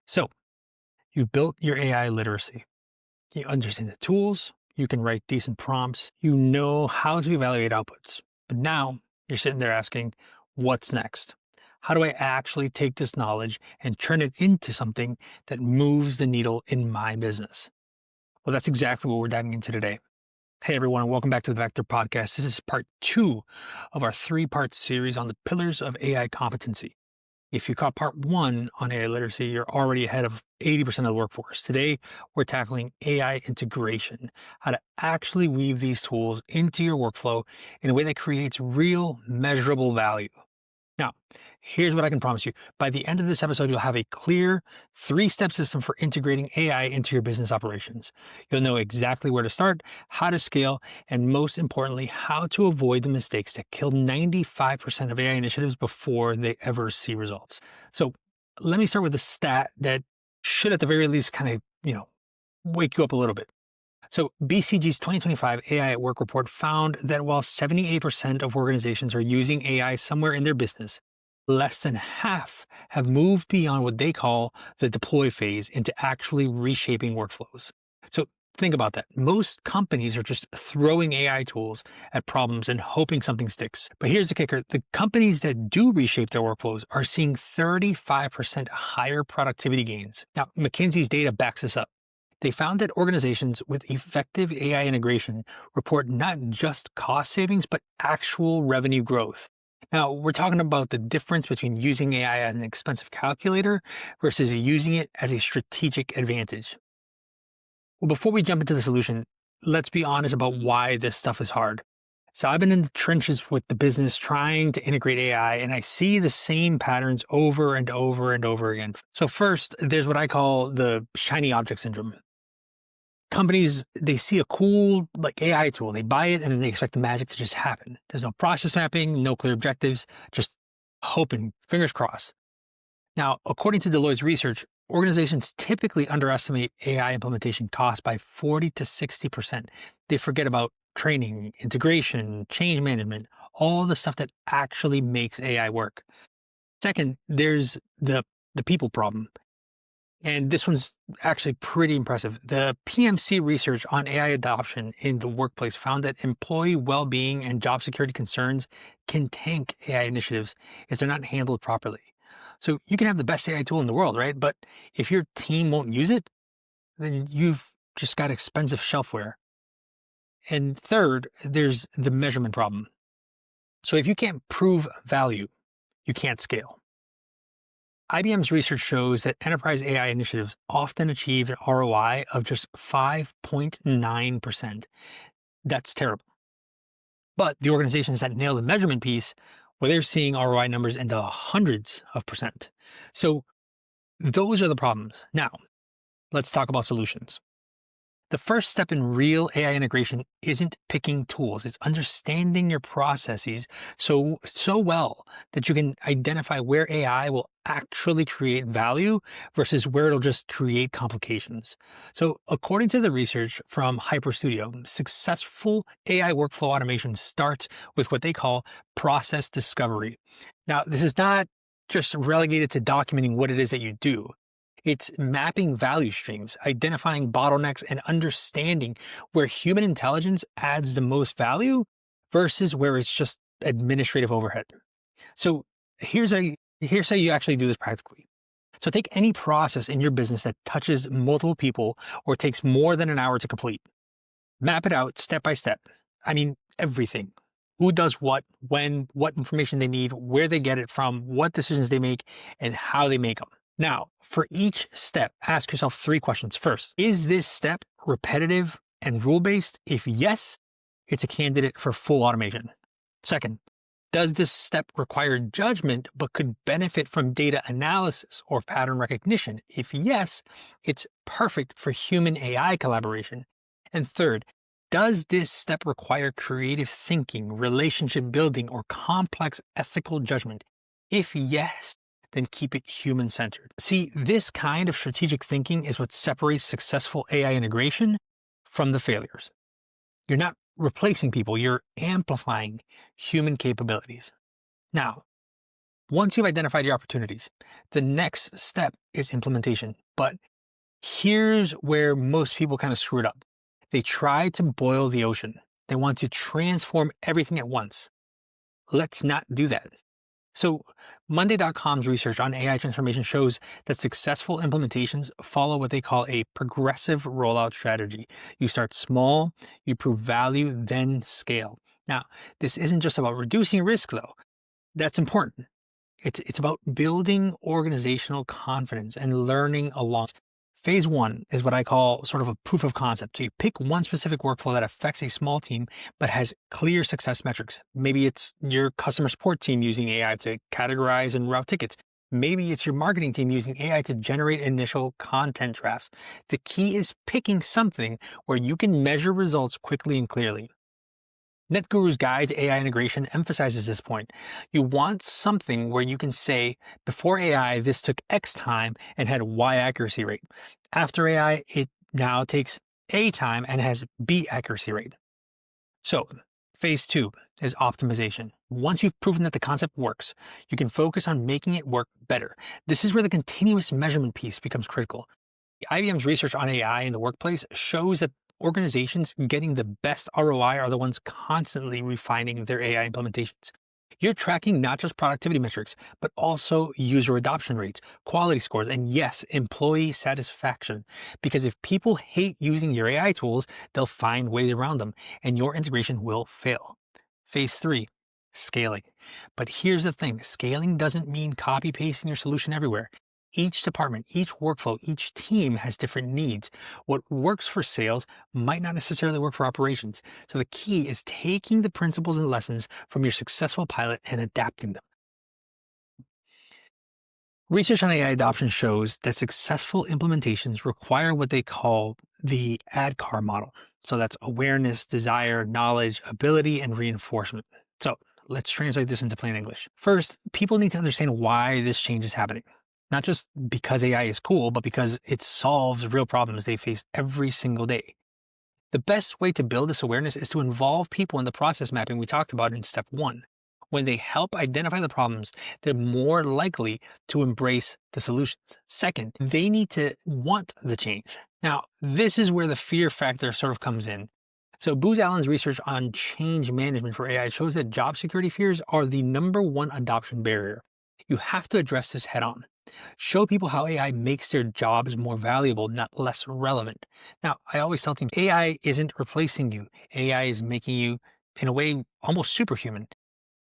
So you've built your AI literacy. You understand the tools. You can write decent prompts. You know how to evaluate outputs. But now you're sitting there asking, what's next? How do I actually take this knowledge and turn it into something that moves the needle in my business? Well, that's exactly what we're diving into today. Hey, everyone, and welcome back to the Vector Podcast. This is part two of our three-part series on the pillars of AI competency. If you caught part one on AI literacy, you're already ahead of 80% of the workforce. Today, we're tackling AI integration, how to actually weave these tools into your workflow in a way that creates real, measurable value. Now, here's what I can promise you. By the end of this episode, you'll have a clear three-step system for integrating AI into your business operations. You'll know exactly where to start, how to scale, and most importantly, how to avoid the mistakes that kill 95% of AI initiatives before they ever see results. So let me start with a stat that should at the very least kind of, wake you up a little bit. So BCG's 2025 AI at Work report found that while 78% of organizations are using AI somewhere in their business, less than half have moved beyond what they call the deploy phase into actually reshaping workflows. So think about that. Most companies are just throwing AI tools at problems and hoping something sticks. But here's the kicker. The companies that do reshape their workflows are seeing 35% higher productivity gains. Now, McKinsey's data backs this up. They found that organizations with effective AI integration report not just cost savings, but actual revenue growth. Now, we're talking about the difference between using AI as an expensive calculator versus using it as a strategic advantage. Well, before we jump into the solution, let's be honest about why this stuff is hard. So I've been in the trenches with the business trying to integrate AI, and I see the same patterns over and over and over again. So first, there's what I call the shiny object syndrome. Companies, they see a cool AI tool, they buy it, and then they expect the magic to just happen. There's no process mapping, no clear objectives, just hoping, fingers crossed. Now, according to Deloitte's research, organizations typically underestimate AI implementation costs by 40 to 60%. They forget about training, integration, change management, all the stuff that actually makes AI work. Second, there's the people problem. And this one's actually pretty impressive. The PMC research on AI adoption in the workplace found that employee well-being and job security concerns can tank AI initiatives if they're not handled properly. So you can have the best AI tool in the world, right? But if your team won't use it, then you've just got expensive shelfware. And third, there's the measurement problem. So if you can't prove value, you can't scale. IBM's research shows that enterprise AI initiatives often achieve an ROI of just 5.9%. That's terrible. But the organizations that nail the measurement piece, well, they're seeing ROI numbers in the hundreds of percent. So those are the problems. Now, let's talk about solutions. The first step in real AI integration isn't picking tools. It's understanding your processes so well that you can identify where AI will actually create value versus where it'll just create complications. So according to the research from HyperStudio, successful AI workflow automation starts with what they call process discovery. Now, this is not just relegated to documenting what it is that you do. It's mapping value streams, identifying bottlenecks, and understanding where human intelligence adds the most value versus where it's just administrative overhead. So here's how you actually do this practically. So take any process in your business that touches multiple people or takes more than an hour to complete. Map it out step by step. I mean, everything. Who does what, when, what information they need, where they get it from, what decisions they make, and how they make them. Now, for each step, ask yourself three questions. First, is this step repetitive and rule-based? If yes, it's a candidate for full automation. Second, does this step require judgment but could benefit from data analysis or pattern recognition? If yes, it's perfect for human AI collaboration. And third, does this step require creative thinking, relationship building, or complex ethical judgment? If yes, then keep it human-centered. See, this kind of strategic thinking is what separates successful AI integration from the failures. You're not replacing people, you're amplifying human capabilities. Now, Once you've identified your opportunities, the next step is implementation. But here's where most people kind of screw it up. They try to boil the ocean. They want to transform everything at once. Let's not do that. So, Monday.com's research on AI transformation shows that successful implementations follow what they call a progressive rollout strategy. You start small, you prove value, then scale. Now, this isn't just about reducing risk, though. That's important. It's about building organizational confidence and learning along. Phase one is what I call sort of a proof of concept. So you pick one specific workflow that affects a small team but has clear success metrics. Maybe it's your customer support team using AI to categorize and route tickets. Maybe it's your marketing team using AI to generate initial content drafts. The key is picking something where you can measure results quickly and clearly. NetGuru's Guide to AI Integration emphasizes this point. You want something where you can say, before AI, this took X time and had Y accuracy rate. After AI, it now takes A time and has B accuracy rate. So, phase two is optimization. Once you've proven that the concept works, you can focus on making it work better. This is where the continuous measurement piece becomes critical. IBM's research on AI in the workplace shows that organizations getting the best ROI are the ones constantly refining their AI implementations. You're tracking not just productivity metrics, but also user adoption rates, quality scores, and yes, employee satisfaction. Because if people hate using your AI tools, they'll find ways around them, and your integration will fail. Phase three, scaling. But here's the thing, scaling doesn't mean copy pasting your solution everywhere. Each department, each workflow, each team has different needs. What works for sales might not necessarily work for operations. So the key is taking the principles and lessons from your successful pilot and adapting them. Research on AI adoption shows that successful implementations require what they call the ADKAR model. So that's awareness, desire, knowledge, ability, and reinforcement. So let's translate this into plain English. First, people need to understand why this change is happening. Not just because AI is cool, but because it solves real problems they face every single day. The best way to build this awareness is to involve people in the process mapping we talked about in step one. When they help identify the problems, they're more likely to embrace the solutions. Second, they need to want the change. Now, this is where the fear factor sort of comes in. So Booz Allen's research on change management for AI shows that job security fears are the #1 adoption barrier. You have to address this head on. Show people how AI makes their jobs more valuable, not less relevant. Now, I always tell teams AI isn't replacing you. AI is making you, in a way, almost superhuman.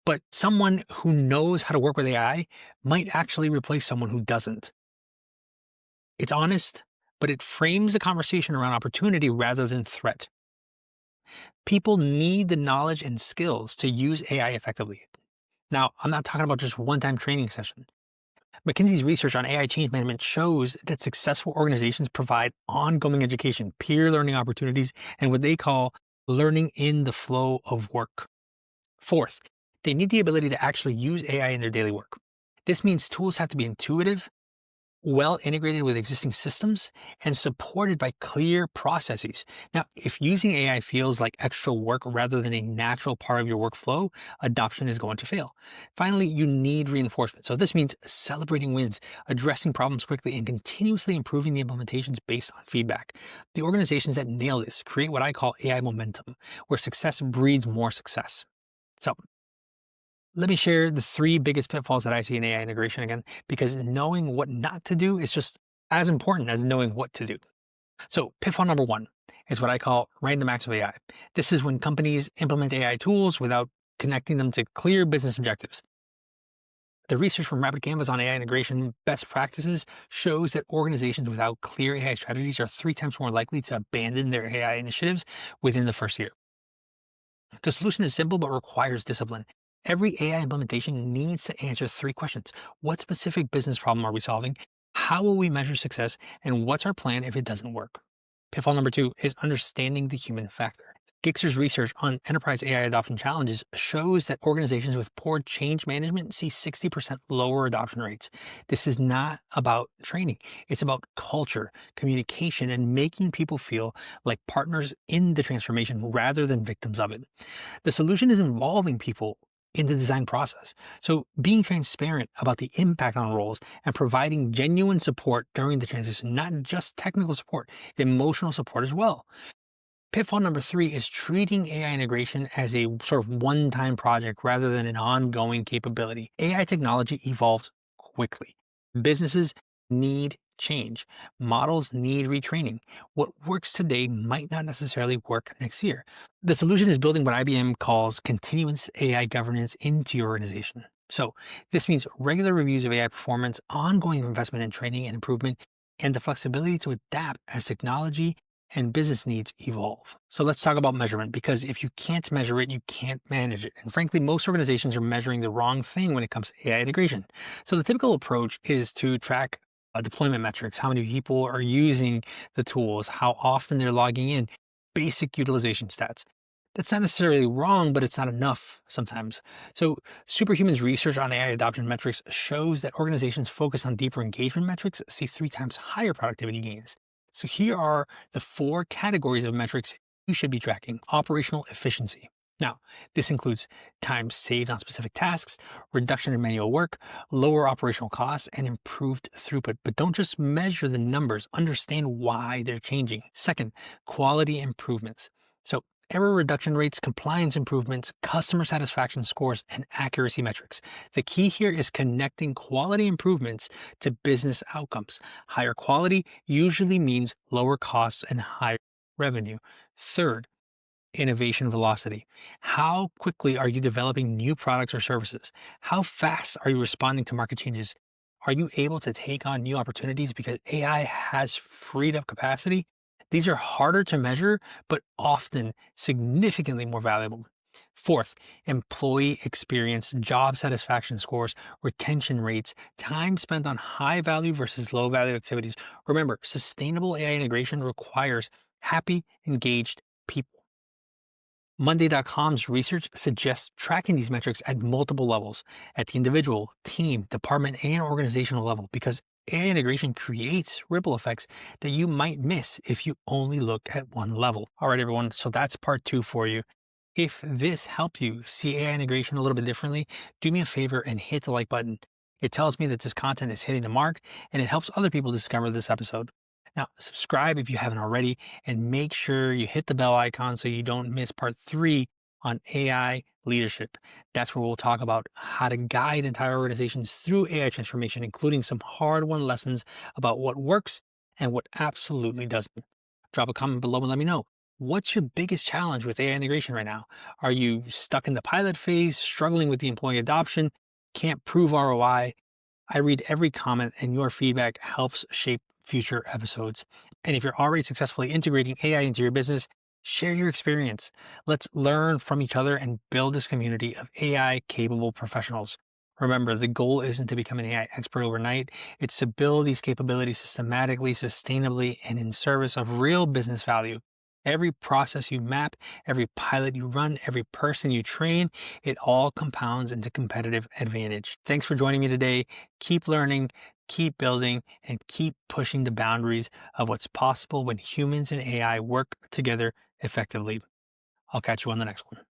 But someone who knows how to work with AI might actually replace someone who doesn't. It's honest, but it frames the conversation around opportunity rather than threat. People need the knowledge and skills to use AI effectively. Now, I'm not talking about just one-time training session. McKinsey's research on AI change management shows that successful organizations provide ongoing education, peer learning opportunities, and what they call learning in the flow of work. Fourth, they need the ability to actually use AI in their daily work. This means tools have to be intuitive, well integrated with existing systems, and supported by clear processes. Now, if using AI feels like extra work rather than a natural part of your workflow, adoption is going to fail. Finally, you need reinforcement. So this means celebrating wins, addressing problems quickly, and continuously improving the implementations based on feedback. The organizations that nail this create what I call AI momentum, where success breeds more success. So let me share the 3 biggest pitfalls that I see in AI integration again, because knowing what not to do is just as important as knowing what to do. So pitfall number 1 is what I call random acts of AI. This is when companies implement AI tools without connecting them to clear business objectives. The research from Rapid Canvas on AI integration best practices shows that organizations without clear AI strategies are 3 times more likely to abandon their AI initiatives within the first year. The solution is simple but requires discipline. Every AI implementation needs to answer 3 questions. What specific business problem are we solving? How will we measure success? And what's our plan if it doesn't work? Pitfall number 2 is understanding the human factor. Gixer's research on enterprise AI adoption challenges shows that organizations with poor change management see 60% lower adoption rates. This is not about training. It's about culture, communication, and making people feel like partners in the transformation rather than victims of it. The solution is involving people in the design process. So being transparent about the impact on roles and providing genuine support during the transition, not just technical support, emotional support as well. Pitfall number three is treating AI integration as a sort of one time project rather than an ongoing capability. AI technology evolves quickly. Businesses need change, models need retraining. What works today might not necessarily work next year. The solution is building what IBM calls continuous AI governance into your organization. So, this means regular reviews of AI performance, ongoing investment in training and improvement, and the flexibility to adapt as technology and business needs evolve. So let's talk about measurement, because if you can't measure it, you can't manage it. And frankly, most organizations are measuring the wrong thing when it comes to AI integration. So the typical approach is to track deployment metrics, how many people are using the tools, how often they're logging in, basic utilization stats. That's not necessarily wrong, but it's not enough sometimes. So, Superhuman's research on AI adoption metrics shows that organizations focus on deeper engagement metrics see 3 times higher productivity gains. So, here are the 4 categories of metrics you should be tracking. Operational efficiency. Now, this includes time saved on specific tasks, reduction in manual work, lower operational costs, and improved throughput. But don't just measure the numbers, understand why they're changing. Second, quality improvements. So, error reduction rates, compliance improvements, customer satisfaction scores, and accuracy metrics. The key here is connecting quality improvements to business outcomes. Higher quality usually means lower costs and higher revenue. Third, innovation velocity. How quickly are you developing new products or services? How fast are you responding to market changes? Are you able to take on new opportunities because AI has freed up capacity? These are harder to measure, but often significantly more valuable. Fourth, employee experience, job satisfaction scores, retention rates, time spent on high value versus low value activities. Remember, sustainable AI integration requires happy, engaged people. Monday.com's research suggests tracking these metrics at multiple levels, at the individual, team, department, and organizational level, because AI integration creates ripple effects that you might miss if you only look at one level. All right, everyone. So that's part 2 for you. If this helped you see AI integration a little bit differently, do me a favor and hit the like button. It tells me that this content is hitting the mark and it helps other people discover this episode. Now, subscribe if you haven't already, and make sure you hit the bell icon so you don't miss part 3 on AI leadership. That's where we'll talk about how to guide entire organizations through AI transformation, including some hard-won lessons about what works and what absolutely doesn't. Drop a comment below and let me know. What's your biggest challenge with AI integration right now? Are you stuck in the pilot phase, struggling with the employee adoption, can't prove ROI? I read every comment, and your feedback helps shape future episodes. And if you're already successfully integrating AI into your business, share your experience. Let's learn from each other and build this community of AI capable professionals. Remember, the goal isn't to become an AI expert overnight. It's to build these capabilities systematically, sustainably, and in service of real business value. Every process you map, every pilot you run, every person you train, it all compounds into competitive advantage. Thanks for joining me today. Keep learning, keep building, and keep pushing the boundaries of what's possible when humans and AI work together effectively. I'll catch you on the next one.